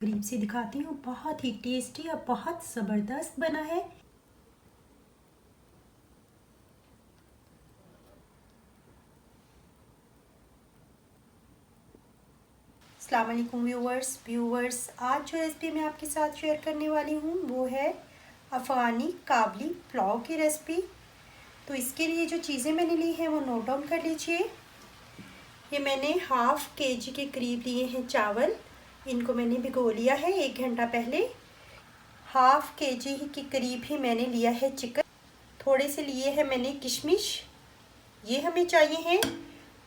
करीब से दिखाती हूँ। बहुत ही टेस्टी और बहुत ज़बरदस्त बना है। अस्सलाम वालेकुम व्यूवर्स, आज जो रेसिपी मैं आपके साथ शेयर करने वाली हूँ वो है अफ़गानी काबली पुलाव की रेसिपी। तो इसके लिए जो चीज़ें मैंने ली हैं वो नोट डाउन कर लीजिए। ये मैंने हाफ़ केजी के करीब लिए हैं चावल। इनको मैंने भिगो लिया है 1 घंटा पहले। हाफ़ केजी के करीब ही मैंने लिया है चिकन। थोड़े से लिए हैं मैंने किशमिश, ये हमें चाहिए हैं।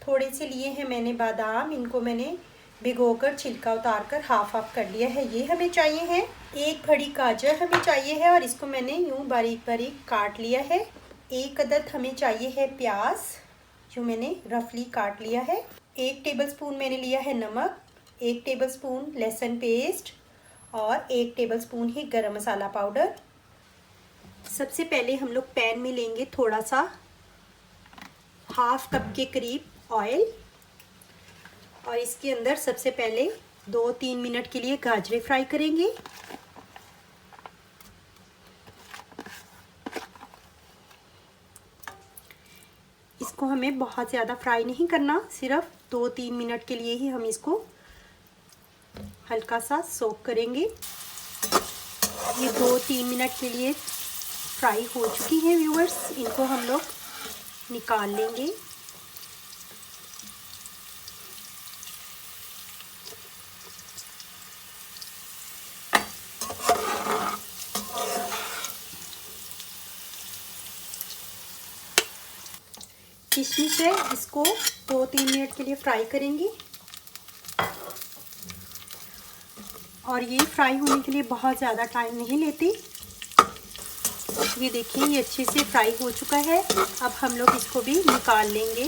थोड़े से लिए हैं मैंने बादाम, इनको मैंने भिगोकर छिलका उतारकर हाफ कर लिया है, ये हमें चाहिए है। एक बड़ी गाजर हमें चाहिए है और इसको मैंने यूं बारीक बारीक काट लिया है। एक अदद हमें चाहिए है प्याज, जो मैंने रफली काट लिया है। 1 टेबलस्पून मैंने लिया है नमक, 1 टेबलस्पून लहसुन पेस्ट और 1 टेबलस्पून ही गरम मसाला पाउडर। सबसे पहले हम लोग पैन में लेंगे थोड़ा सा हाफ कप के करीब ऑयल और इसके अंदर सबसे पहले 2-3 मिनट के लिए गाजरें फ्राई करेंगे। इसको हमें बहुत ज़्यादा फ्राई नहीं करना, सिर्फ 2-3 मिनट के लिए ही हम इसको हल्का सा सोक करेंगे। ये 2-3 मिनट के लिए फ्राई हो चुकी हैं व्यूअर्स, इनको हम लोग निकाल लेंगे। किशमिश है, इसको 2-3 मिनट के लिए फ्राई करेंगे। और ये फ्राई होने के लिए बहुत ज़्यादा टाइम नहीं लेती। ये देखिए ये अच्छे से फ्राई हो चुका है। अब हम लोग इसको भी निकाल लेंगे।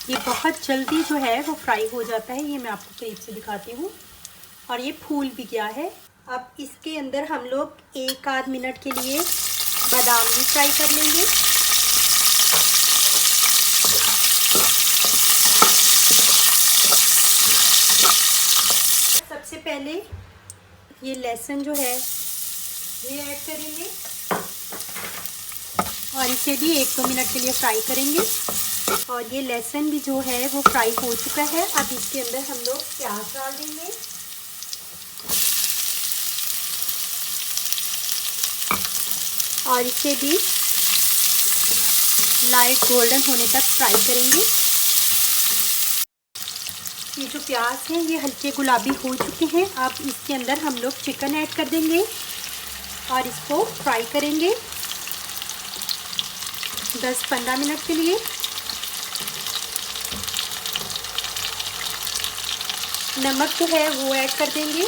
ये बहुत जल्दी जो है वो फ्राई हो जाता है, ये मैं आपको करीब से दिखाती हूँ। और ये फूल भी गया है। अब इसके अंदर हम लोग 1-8 मिनट के लिए बादाम भी फ्राई कर लेंगे। सबसे पहले ये लहसुन जो है ये ऐड करेंगे और इसे भी 1-2 मिनट के लिए फ्राई करेंगे। और ये लहसुन भी जो है वो फ्राई हो चुका है। अब इसके अंदर हम लोग प्याज डाल देंगे और इसे भी लाइट गोल्डन होने तक फ्राई करेंगे। ये जो प्याज हैं ये हल्के गुलाबी हो चुके हैं। अब इसके अंदर हम लोग चिकन ऐड कर देंगे और इसको फ्राई करेंगे 10-15 मिनट के लिए। नमक जो है वो ऐड कर देंगे।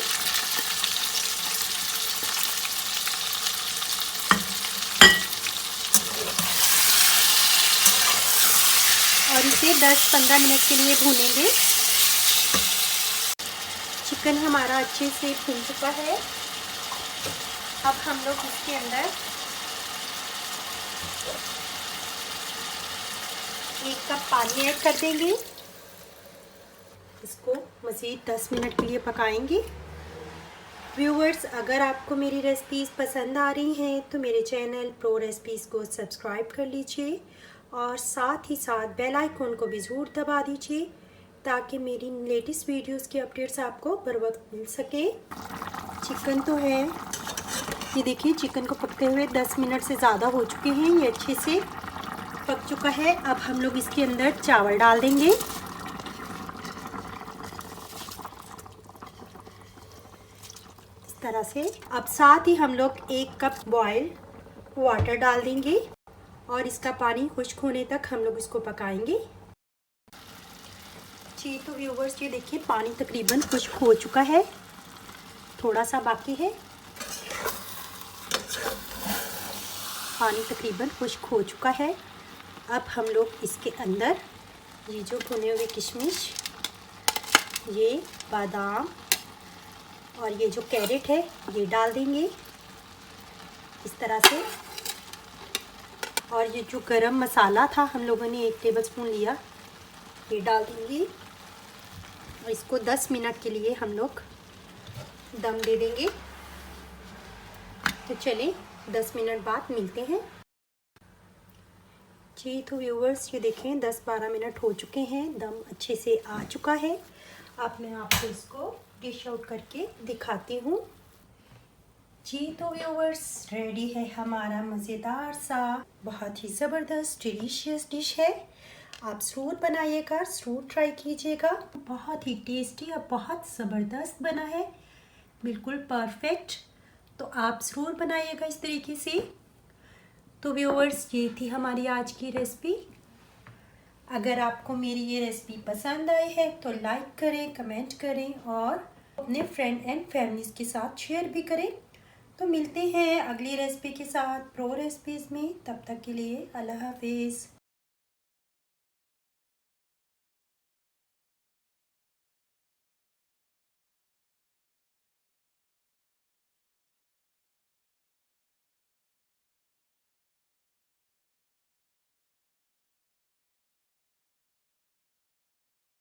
और इसे 10-15 मिनट के लिए भूनेंगे। चिकन हमारा अच्छे से भून चुका है। अब हम लोग इसके अंदर 1 कप पानी ऐड कर देंगे। इसको मज़ीद 10 मिनट के लिए पकाएंगे। व्यूअर्स, अगर आपको मेरी रेसिपीज़ पसंद आ रही हैं तो मेरे चैनल प्रो रेसिपीज़ को सब्सक्राइब कर लीजिए और साथ ही साथ बेल आइकॉन को भी ज़रूर दबा दीजिए ताकि मेरी लेटेस्ट वीडियोस की अपडेट्स आपको बर वक्त मिल सके। चिकन तो है, ये देखिए चिकन को पकते हुए 10 मिनट से ज़्यादा हो चुके हैं। ये अच्छे से पक चुका है। अब हम लोग इसके अंदर चावल डाल देंगे। इस तरह से। अब साथ ही हम लोग 1 कप बॉयल वाटर डाल देंगे और इसका पानी खुश्क होने तक हम लोग इसको पकाएंगे। जी तो व्यूवर्स, ये देखिए पानी तकरीबन खुश्क हो चुका है, थोड़ा सा बाकी है। पानी तकरीबन खुश्क हो चुका है। अब हम लोग इसके अंदर ये जो भुने हुए किशमिश, ये बादाम और ये जो कैरेट है ये डाल देंगे इस तरह से। और ये जो गरम मसाला था हम लोगों ने 1 टेबलस्पून लिया, ये डाल देंगे। और इसको 10 मिनट के लिए हम लोग दम दे देंगे। तो चलिए 10 मिनट बाद मिलते हैं। जी तो व्यूवर्स, ये देखें 10-12 मिनट हो चुके हैं, दम अच्छे से आ चुका है। अब मैं आपको इसको डिश आउट करके दिखाती हूँ। जी तो व्यूवर्स, रेडी है हमारा मज़ेदार सा, बहुत ही ज़बरदस्त डिलीशियस डिश है। आप ज़रूर बनाइएगा, ज़रूर ट्राई कीजिएगा। बहुत ही टेस्टी और बहुत ज़बरदस्त बना है, बिल्कुल परफेक्ट। तो आप ज़रूर बनाइएगा इस तरीके से। तो व्यूवर्स, ये थी हमारी आज की रेसिपी। अगर आपको मेरी ये रेसिपी पसंद आई है तो लाइक करें, कमेंट करें और अपने फ्रेंड एंड फैमिलीज़ के साथ शेयर भी करें। तो मिलते हैं अगली रेसिपी के साथ, प्रो रेसिपीज़ में। तब तक के लिए अल्लाह हाफिज़।